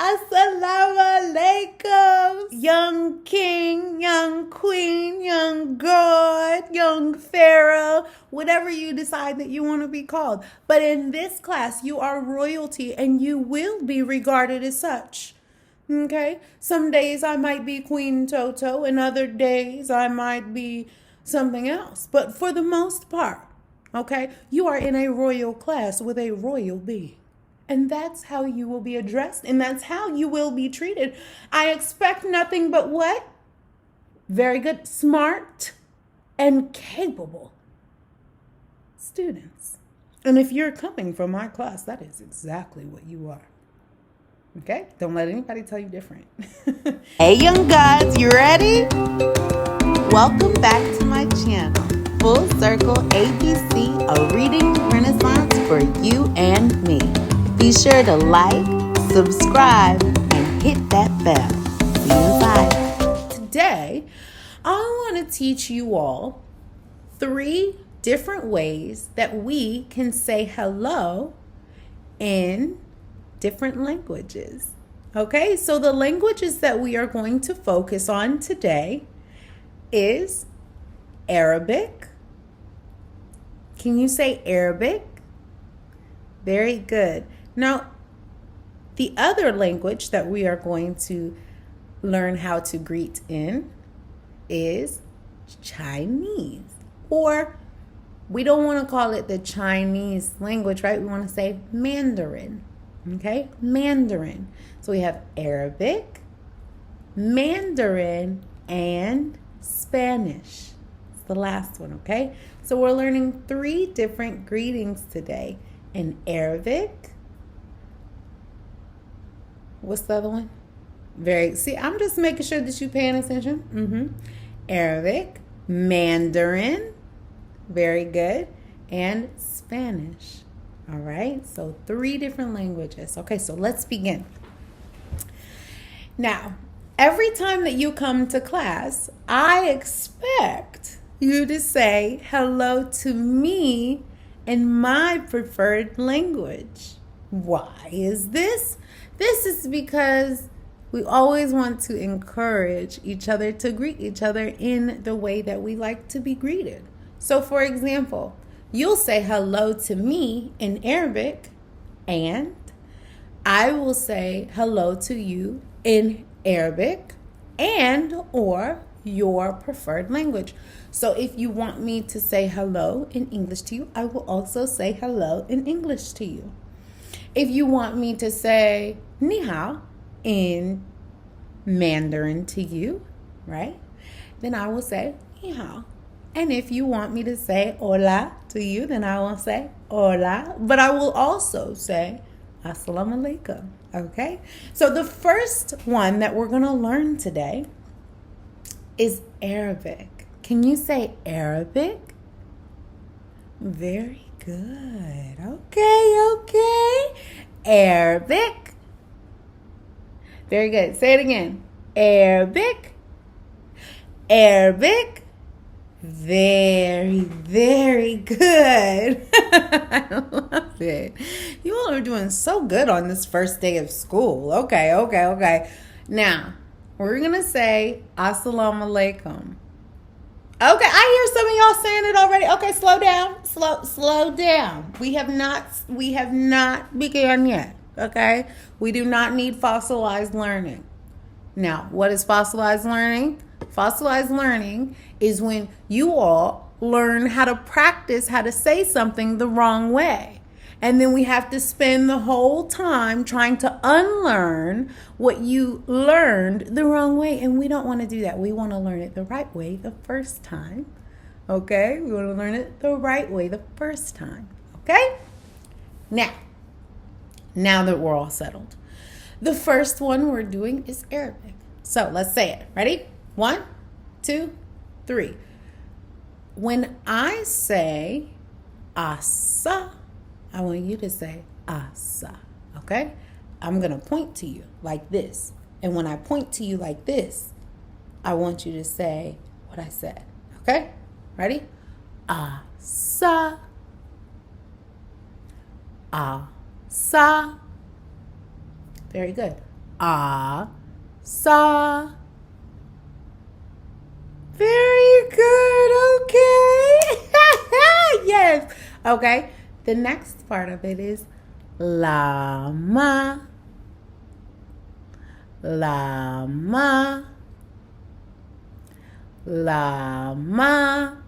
Assalamu alaikum, young king, young queen, young god, young pharaoh, whatever you decide that you want to be called. But in this class, you are royalty and you will be regarded as such. Okay? Some days I might be Queen Toto, and other days I might be something else. But for the most part, okay, you are in a royal class with a royal being. And that's how you will be addressed, and that's how you will be treated. I expect nothing but what? Very good, smart, and capable students. And if you're coming from my class, that is exactly what you are. Okay? Don't let anybody tell you different. Hey, young gods, you ready? Welcome back to my channel, Full Circle ABC, a reading renaissance for you and me. Be sure to like, subscribe, and hit that bell. See you inside. Today, I want to teach you all 3 different ways that we can say hello in different languages. Okay, so the languages that we are going to focus on today is Arabic. Can you say Arabic? Very good. Now, the other language that we are going to learn how to greet in is Chinese. Or we don't want to call it the Chinese language, right? We want to say Mandarin. Okay? Mandarin. So we have Arabic, Mandarin, and Spanish. It's the last one, okay? So we're learning 3 different greetings today in Arabic. What's the other one? I'm just making sure that you're paying attention. Arabic, Mandarin, very good, and Spanish. All right, so 3 different languages. Okay, so let's begin. Now, every time that you come to class, I expect you to say hello to me in my preferred language. Why is this? This is because we always want to encourage each other to greet each other in the way that we like to be greeted. So, for example, you'll say hello to me in Arabic, and I will say hello to you in Arabic and or your preferred language. So if you want me to say hello in English to you, I will also say hello in English to you. If you want me to say ni hao in Mandarin to you, right? Then I will say ni hao. And if you want me to say hola to you, then I will say hola. But I will also say assalamu alaikum. Okay? So the first one that we're going to learn today is Arabic. Can you say Arabic? Very good. Okay. Arabic. Very good. Say it again. Arabic. Arabic. Very, very good. I love it. You all are doing so good on this first day of school. Okay. Now, we're going to say assalamu alaikum. Okay, I hear some of y'all saying it already. Okay, slow down. Slow down. We have not begun yet. Okay? We do not need fossilized learning. Now, what is fossilized learning? Fossilized learning is when you all learn how to practice how to say something the wrong way. And then we have to spend the whole time trying to unlearn what you learned the wrong way. And we don't want to do that. We want to learn it the right way the first time. Okay? We want to learn it the right way the first time. Okay? Now that we're all settled, the first one we're doing is Arabic. So let's say it. Ready? 1, 2, 3. When I say asa, I want you to say asa. Okay? I'm going to point to you like this. And when I point to you like this, I want you to say what I said. Okay? Ready? Asa. Asa. Very good. Saw. Very good. Okay. Yes. Okay. The next part of it is llama. Llama. Llama.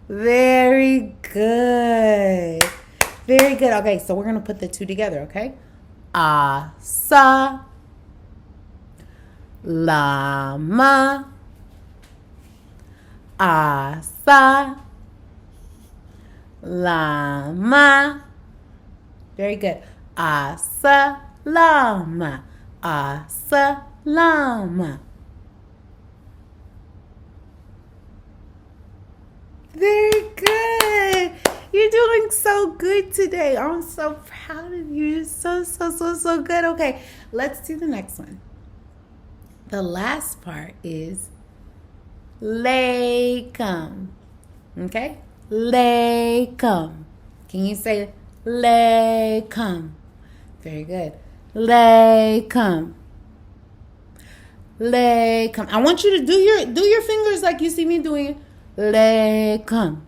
Very good. Very good. Okay, so we're going to put the two together, okay? Asa. Llama. Asa. Llama. Very good. Asa. Llama. Asa. Llama. Very good. You're doing so good today. I'm so proud of you. You're so good. Okay, let's do the next one. The last part is Lakum. Okay? Lakum. Can you say Lakum? Very good. Lakum. Lakum. I want you to do your fingers like you see me doing. Lakum.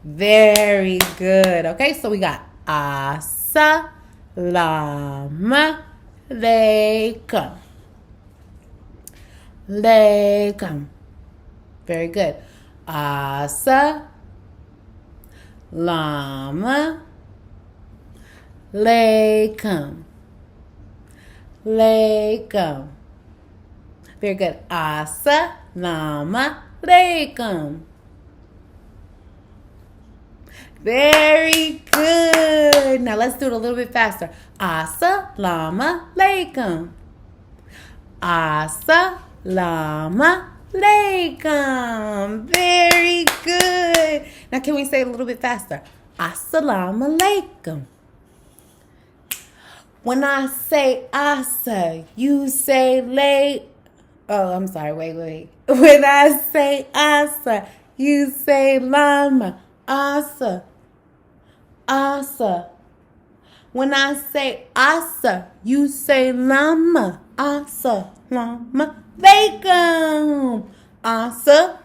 Very good. Okay, so we got asa, lama, lakum. Lakum. Very good. Asa, lama, lakum. Lakum. Very good. Asa, lama, lakum. Very good. Now let's do it a little bit faster. Assalamu alaikum. Assalamu alaikum. Very good. Now can we say it a little bit faster? Assalamu alaikum. When I say asa, you say lay. Oh, I'm sorry. Wait. When I say asa, you say lama. Asa. Asa. When I say asa, you say lama. Asa. Lama. Laikum. Asa.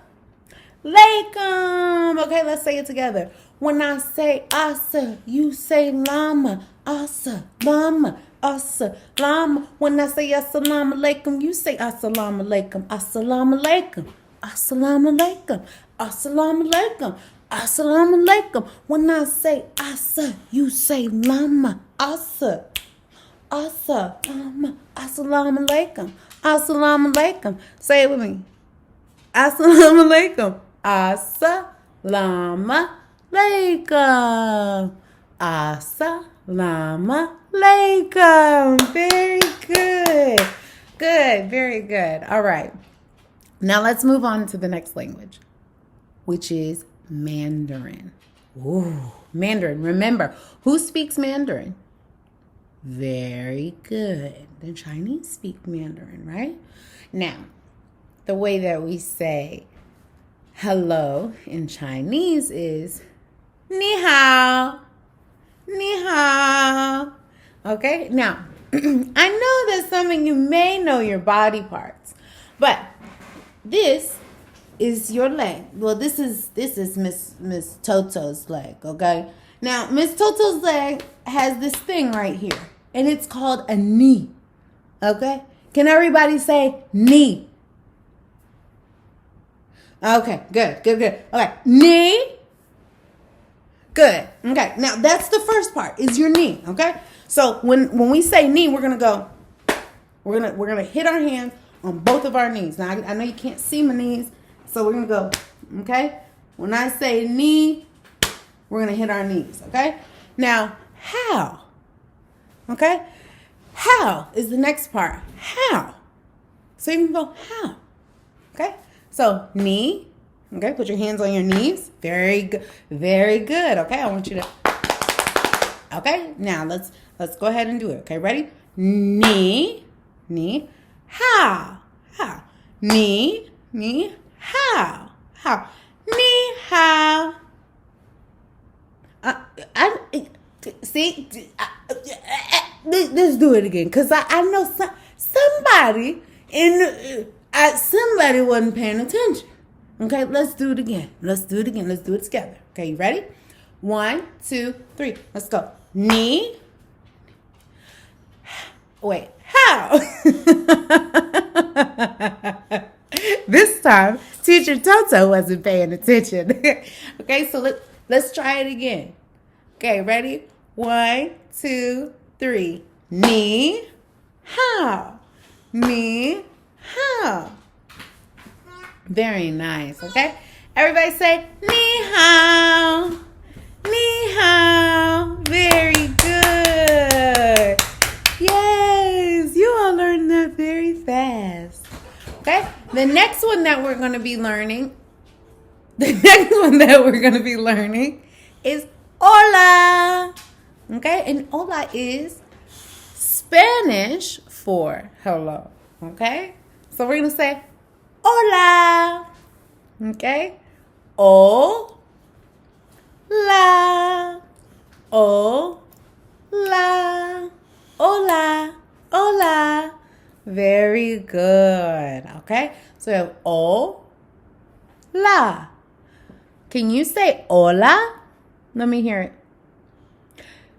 Laikum. Okay, let's say it together. When I say asa, you say lama. Asa. Lama. Asa. Lama. When I say assalamu alaikum, you say assalamu alaikum. Assalamu alaikum. Assalamu alaikum. Assalamu alaikum. Assalamu alaikum. When I say asa, you say lama. Asa. Asa. Lama. Assalamu alaikum. Assalamu alaikum. Say it with me. Assalamu alaikum. Asa. Lama. Alaikum. Asa. Lama. Alaikum. Very good. Good. Very good. All right. Now let's move on to the next language, which is Mandarin. Ooh, Mandarin. Remember, who speaks Mandarin? Very good. The Chinese speak Mandarin, right? Now, the way that we say hello in Chinese is ni hao. Ni hao. Okay? Now, I know that some of you may know your body parts, but this is your leg. Well, this is Miss Toto's leg, okay? Now, Miss Toto's leg has this thing right here, and it's called a knee, okay? Can everybody say knee? Okay, good. Okay, knee. Good. Okay, now that's the first part, is your knee, okay? So when we say knee, we're gonna hit our hands on both of our knees. Now, I know you can't see my knees, so we're going to go, okay? When I say knee, we're going to hit our knees, okay? Now, how? Okay? How is the next part. How? So you can go, how? Okay? So, knee. Okay, put your hands on your knees. Very good. Very good. Okay, I want you to. Okay, now let's go ahead and do it. Okay, ready? Knee. How? Knee. How? Ni hao. See? let's do it again. Because I know somebody somebody wasn't paying attention. Okay, let's do it again. Let's do it again. Let's do it together. Okay, you ready? 1, 2, 3. Let's go. Ni. Wait, how? This time, Teacher Toutou wasn't paying attention. Okay, so let's try it again. Okay, ready? 1, 2, 3. Ni hao. Ni hao. Very nice, okay? Everybody say ni hao. Ni hao. Very good. Yes, you all learned that very fast. Okay? The next one that we're going to be learning is hola. Okay? And hola is Spanish for hello. Okay? So we're going to say hola. Okay? Hola. Hola. Hola. Hola. Very good. Okay? So we have hola. Can you say hola? Let me hear it.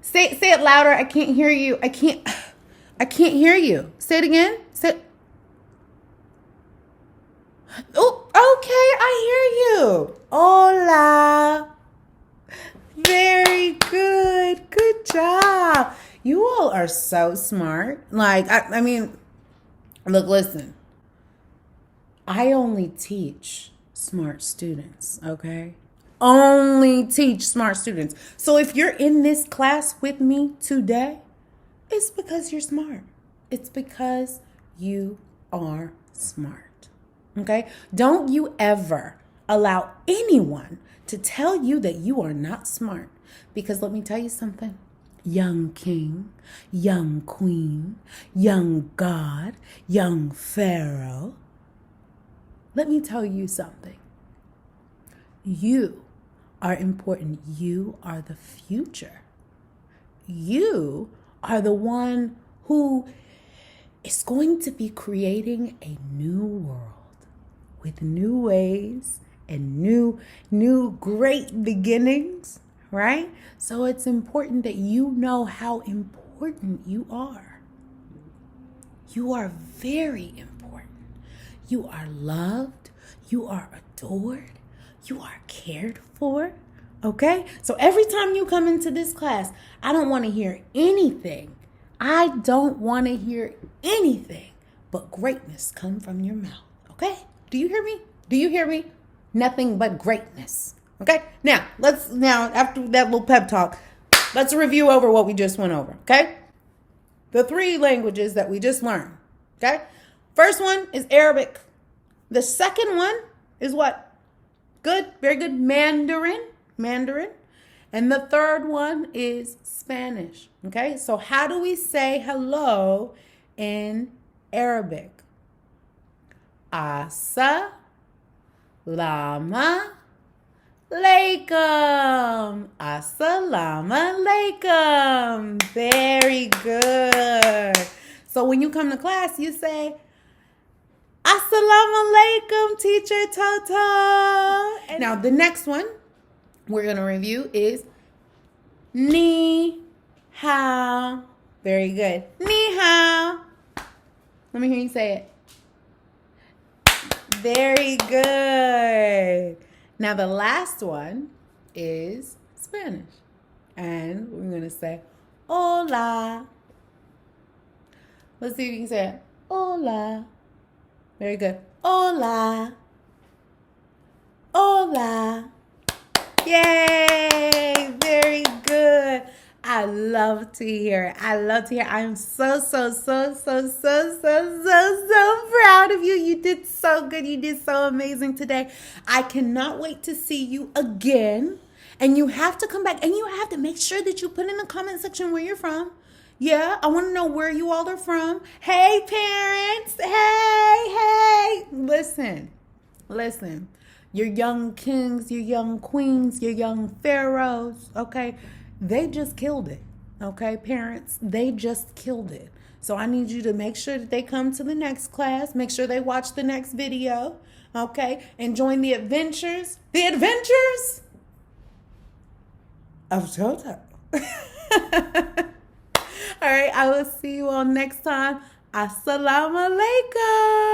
Say it louder. I can't hear you. I can't hear you. Say it again. Oh, okay. I hear you. Hola. Very good. Good job. You all are so smart. Like, I mean, look, listen. I only teach smart students, okay? Only teach smart students. So if you're in this class with me today, it's because you're smart. It's because you are smart, okay? Don't you ever allow anyone to tell you that you are not smart. Because let me tell you something. Young king, young queen, young god, young pharaoh. Let me tell you something. You are important. You are the future. You are the one who is going to be creating a new world with new ways and new great beginnings, right? So it's important that you know how important you are. You are very important. You are loved. You are adored. You are cared for. Okay? So every time you come into this class, I don't want to hear anything. I don't want to hear anything but greatness come from your mouth. Okay? Do you hear me? Do you hear me? Nothing but greatness. Okay? Now, after that little pep talk, let's review over what we just went over. Okay? The 3 languages that we just learned. Okay? First one is Arabic. The second one is what? Good. Very good. Mandarin. And the third one is Spanish. Okay? So how do we say hello in Arabic? Asa. Lama alaikum. Assalamu alaikum. Very good. So when you come to class, you say, Assalamu alaikum, Teacher Toutou. And now the next one we're going to review is ni hao. Very good. Ni hao. Let me hear you say it. Very good. Now the last one is Spanish. And we're going to say hola. Let's see if you can say it. Hola. Very good. Hola. Hola. Yay. Very good. I love to hear it. I'm so proud of you. You did so good. You did so amazing today. I cannot wait to see you again. And you have to come back and you have to make sure that you put in the comment section where you're from. Yeah, I want to know where you all are from. Hey, parents. Hey. Listen. Your young kings, your young queens, your young pharaohs, okay? They just killed it. Okay, parents, they just killed it. So I need you to make sure that they come to the next class, make sure they watch the next video, okay, and join the adventures of Toto. All right, I will see you all next time. Assalamu alaikum.